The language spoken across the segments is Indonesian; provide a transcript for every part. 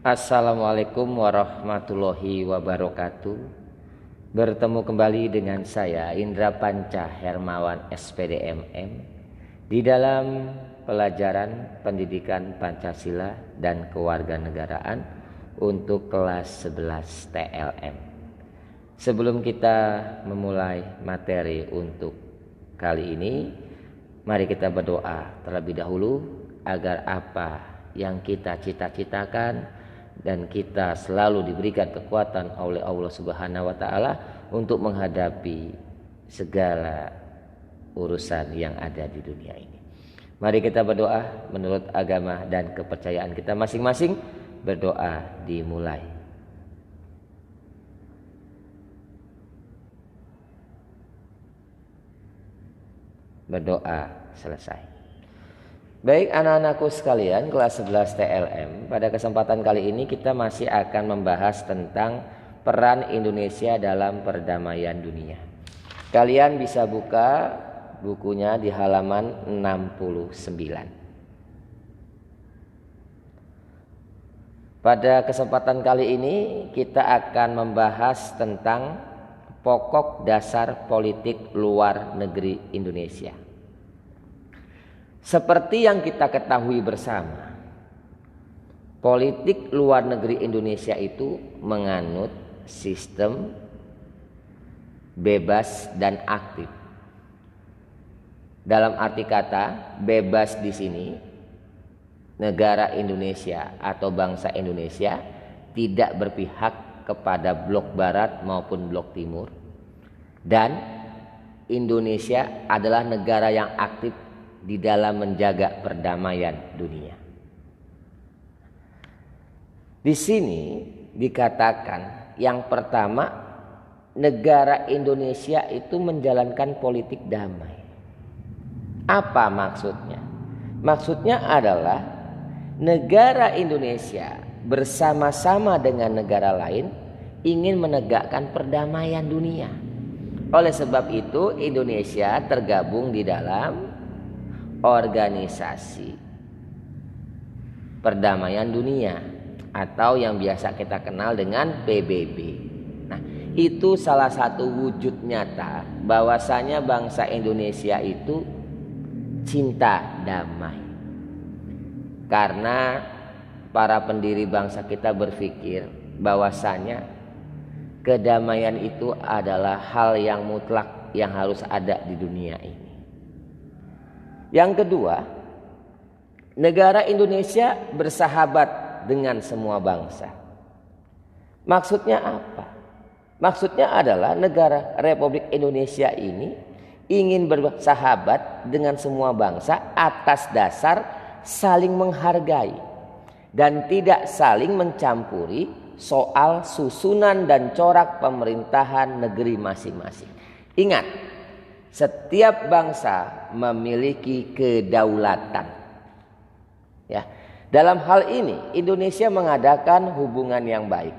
Assalamualaikum warahmatullahi wabarakatuh. Bertemu kembali dengan saya Indra Panca Hermawan SPDMM di dalam pelajaran pendidikan Pancasila dan kewarganegaraan untuk kelas 11 TLM. Sebelum kita memulai materi untuk kali ini, mari kita berdoa terlebih dahulu agar apa yang kita cita-citakan dan kita selalu diberikan kekuatan oleh Allah Subhanahu wa taala untuk menghadapi segala urusan yang ada di dunia ini. Mari kita berdoa menurut agama dan kepercayaan kita masing-masing. Berdoa dimulai. Berdoa selesai. Baik anak-anakku sekalian kelas 11 TLM, pada kesempatan kali ini kita masih akan membahas tentang peran Indonesia dalam perdamaian dunia. Kalian bisa buka bukunya di halaman 69. Pada kesempatan kali ini kita akan membahas tentang pokok dasar politik luar negeri Indonesia. Seperti yang kita ketahui bersama, politik luar negeri Indonesia itu menganut sistem bebas dan aktif. Dalam arti kata, bebas di sini negara Indonesia atau bangsa Indonesia tidak berpihak kepada blok barat maupun blok timur, dan Indonesia adalah negara yang aktif di dalam menjaga perdamaian dunia. Di sini dikatakan yang pertama, negara Indonesia itu menjalankan politik damai. Apa maksudnya? Maksudnya adalah negara Indonesia bersama-sama dengan negara lain ingin menegakkan perdamaian dunia. Oleh sebab itu Indonesia tergabung di dalam organisasi perdamaian dunia atau yang biasa kita kenal dengan PBB. Nah, itu salah satu wujud nyata bahwasanya bangsa Indonesia itu cinta damai. Karena para pendiri bangsa kita berpikir bahwasanya kedamaian itu adalah hal yang mutlak yang harus ada di dunia ini. Yang kedua, negara Indonesia bersahabat dengan semua bangsa. Maksudnya apa? Maksudnya adalah negara Republik Indonesia ini ingin bersahabat dengan semua bangsa atas dasar saling menghargai dan tidak saling mencampuri soal susunan dan corak pemerintahan negeri masing-masing. Ingat, setiap bangsa memiliki kedaulatan. Ya, dalam hal ini Indonesia mengadakan hubungan yang baik,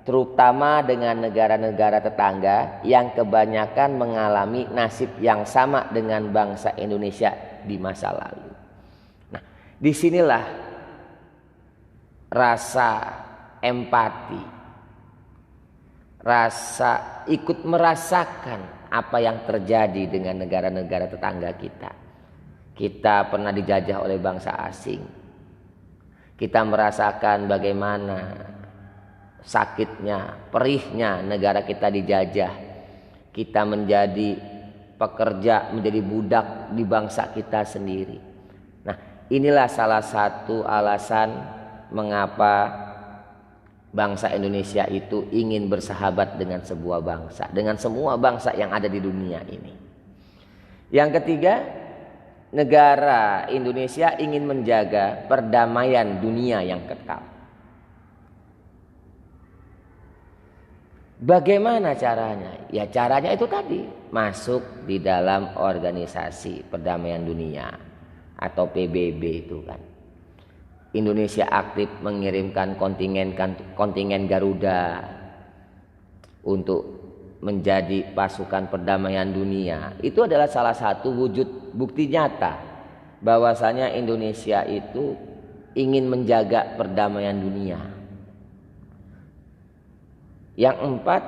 terutama dengan negara-negara tetangga yang kebanyakan mengalami nasib yang sama dengan bangsa Indonesia di masa lalu. Nah, disinilah rasa empati, rasa ikut merasakan apa yang terjadi dengan negara-negara tetangga kita. Kita pernah dijajah oleh bangsa asing. Kita merasakan bagaimana sakitnya, perihnya negara kita dijajah. Kita menjadi pekerja, menjadi budak di bangsa kita sendiri. Nah, inilah salah satu alasan mengapa bangsa Indonesia itu ingin bersahabat dengan sebuah bangsa, dengan semua bangsa yang ada di dunia ini. Yang ketiga, negara Indonesia ingin menjaga perdamaian dunia yang kekal. Bagaimana caranya? Ya caranya itu tadi, masuk di dalam organisasi perdamaian dunia atau PBB itu kan. Indonesia aktif mengirimkan kontingen Garuda untuk menjadi pasukan perdamaian dunia. Itu adalah salah satu wujud bukti nyata bahwasanya Indonesia itu ingin menjaga perdamaian dunia. Yang empat,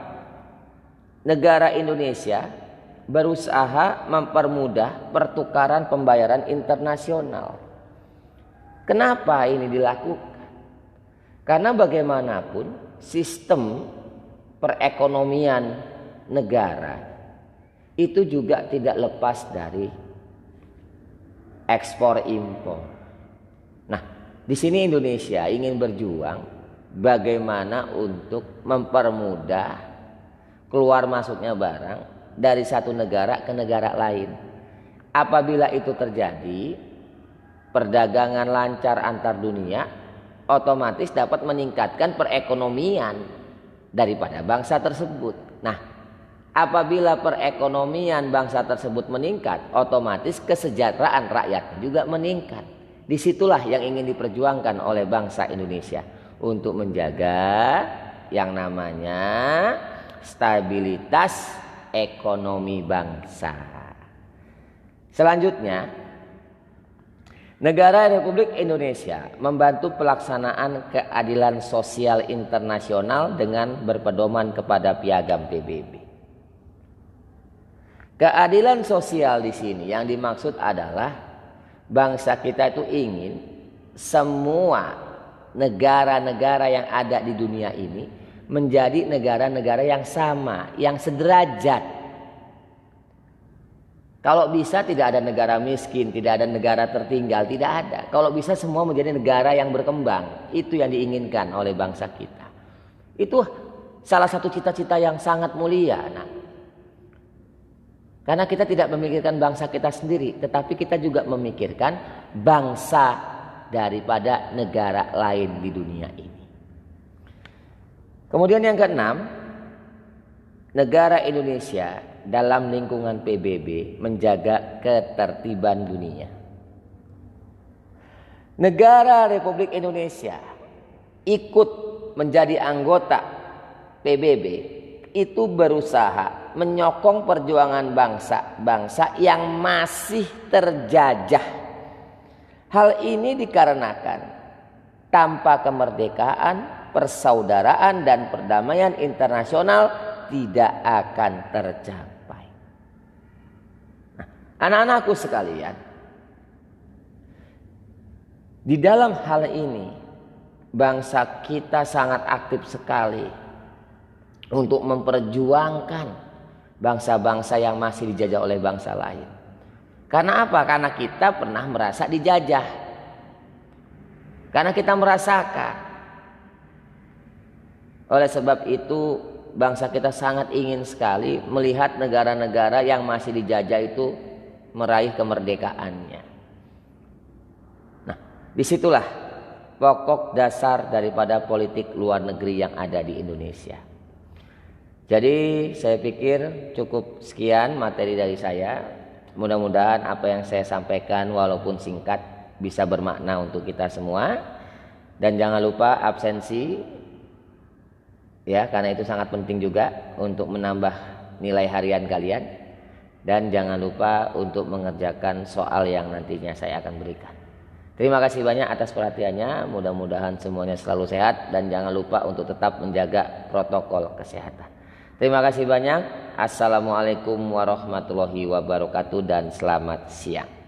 negara Indonesia berusaha mempermudah pertukaran pembayaran internasional. Kenapa ini dilakukan? Karena bagaimanapun sistem perekonomian negara itu juga tidak lepas dari ekspor impor. Nah, di sini Indonesia ingin berjuang bagaimana untuk mempermudah keluar masuknya barang dari satu negara ke negara lain. Apabila itu terjadi, perdagangan lancar antar dunia, otomatis dapat meningkatkan perekonomian daripada bangsa tersebut. Nah, apabila perekonomian bangsa tersebut meningkat, otomatis kesejahteraan rakyat juga meningkat. Disitulah yang ingin diperjuangkan oleh bangsa Indonesia untuk menjaga yang namanya stabilitas ekonomi bangsa. Selanjutnya, negara Republik Indonesia membantu pelaksanaan keadilan sosial internasional dengan berpedoman kepada piagam PBB. Keadilan sosial di sini yang dimaksud adalah bangsa kita itu ingin semua negara-negara yang ada di dunia ini menjadi negara-negara yang sama, yang sederajat. Kalau bisa tidak ada negara miskin, tidak ada negara tertinggal, tidak ada. Kalau bisa semua menjadi negara yang berkembang. Itu yang diinginkan oleh bangsa kita. Itu salah satu cita-cita yang sangat mulia. Nah, karena kita tidak memikirkan bangsa kita sendiri, tetapi kita juga memikirkan bangsa daripada negara lain di dunia ini. Kemudian yang keenam, negara Indonesia dalam lingkungan PBB menjaga ketertiban dunia. Negara Republik Indonesia ikut menjadi anggota PBB itu berusaha menyokong perjuangan bangsa-bangsa yang masih terjajah. Hal ini dikarenakan tanpa kemerdekaan, persaudaraan dan perdamaian internasional tidak akan tercapai. Nah, anak-anakku sekalian, di dalam hal ini bangsa kita sangat aktif sekali untuk memperjuangkan bangsa-bangsa yang masih dijajah oleh bangsa lain. Karena apa? Karena kita pernah merasa dijajah. Karena kita merasakan. Oleh sebab itu bangsa kita sangat ingin sekali melihat negara-negara yang masih dijajah itu meraih kemerdekaannya. Nah, disitulah pokok dasar daripada politik luar negeri yang ada di Indonesia. Jadi saya pikir cukup sekian materi dari saya. Mudah-mudahan apa yang saya sampaikan walaupun singkat bisa bermakna untuk kita semua. Dan jangan lupa absensi, ya, karena itu sangat penting juga untuk menambah nilai harian kalian. Dan jangan lupa untuk mengerjakan soal yang nantinya saya akan berikan. Terima kasih banyak atas perhatiannya. Mudah-mudahan semuanya selalu sehat dan jangan lupa untuk tetap menjaga protokol kesehatan. Terima kasih banyak. Assalamualaikum warahmatullahi wabarakatuh dan selamat siang.